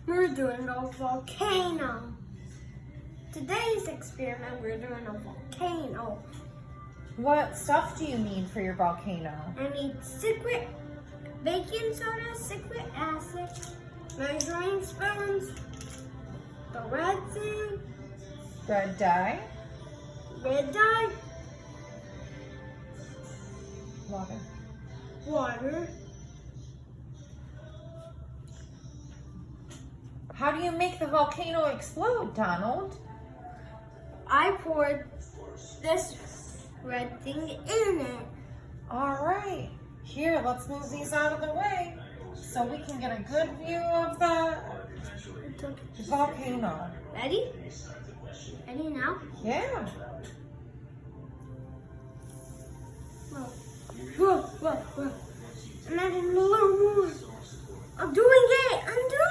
We're doing a volcano. Today's experiment, we're doing a volcano. What stuff do you need for your volcano? I need citric, baking soda, citric acid, measuring spoons, the red thing, Red dye? red dye, Water. water. How do you make the volcano explode, Donald? I poured this red thing in it. All right. Here, let's move these out of the way so we can get a good view of the volcano. Ready? Ready now? Yeah. Whoa, whoa, whoa. And then a little more. I'm doing it! I'm doing